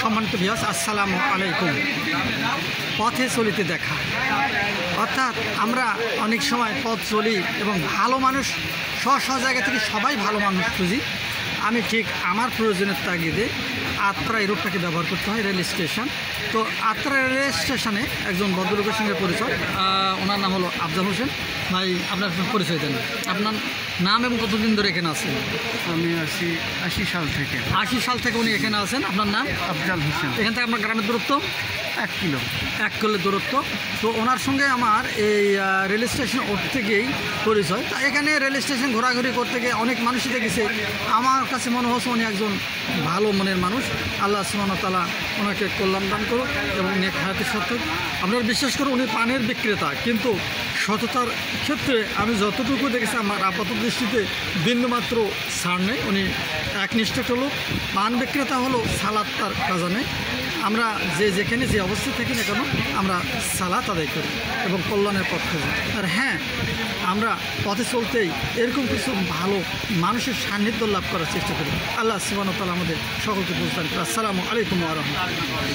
সম্মানিত ভিউয়ার্স, আসসালামু আলাইকুম। পথে চলিতে দেখা, অর্থাৎ আমরা অনেক সময় পথ চলি এবং ভালো মানুষ স্ব জায়গা থেকে সবাই ভালো মানুষ খুঁজি। আমি ঠিক আমার প্রয়োজনের তাগিদে আত্রা এই রোডটাকে ব্যবহার করতে হয়, রেল স্টেশন। তো আত্রা রেল স্টেশনে একজন ভদ্রলোকের সঙ্গে পরিচয়, ওনার নাম হলো আফজাল হোসেন। ভাই, আপনার পরিচয় দেন, আপনার নাম এবং কতদিন ধরে এখানে আছেন? আমি আছি 80 সাল থেকে। 80 সাল থেকে উনি এখানে আছেন। আপনার নাম? আফজাল হোসেন। এখান থেকে আপনার গ্রামের দূরত্ব 1 কিলো। 1 কিলো দূরত্ব। তো ওনার সঙ্গে আমার এই রেল স্টেশন উঠতে গিয়েই পরিচয়। তা এখানে রেল স্টেশন ঘোরাঘুরি করতে গিয়ে অনেক মানুষই দেখেছে। আমার কাছে মনে হচ্ছে উনি একজন ভালো মনের মানুষ। আল্লাহ সুবহানাহু ওয়া তাআলা ওনাকে কল্যাণ দান করুক এবং নেক হায়াতের সাথে। আপনারা বিশ্বাস করুন, উনি পানের বিক্রেতা, কিন্তু সততার ক্ষেত্রে আমি যতটুকু দেখেছি আমার আপাত দৃষ্টিতে বিন্দুমাত্র ছাড় নেই। উনি একনিষ্ঠ লোক। পান বিক্রেতা হলো সালাত তার কাজা নেই। আমরা যেখানে যে অবস্থা থাকি না কেন, আমরা সালাত আদায় করি এবং কল্যাণের পথ খুঁজি। আর হ্যাঁ, আমরা পথে চলতেই এরকম কিছু ভালো মানুষের সান্নিধ্য লাভ করার চেষ্টা করি। আল্লাহ সুবহানাহু ওয়া তাআলা আমাদের সকলকে বুঝদান করুন। আসসালামু আলাইকুম ওয়া রাহমাতুল্লাহ।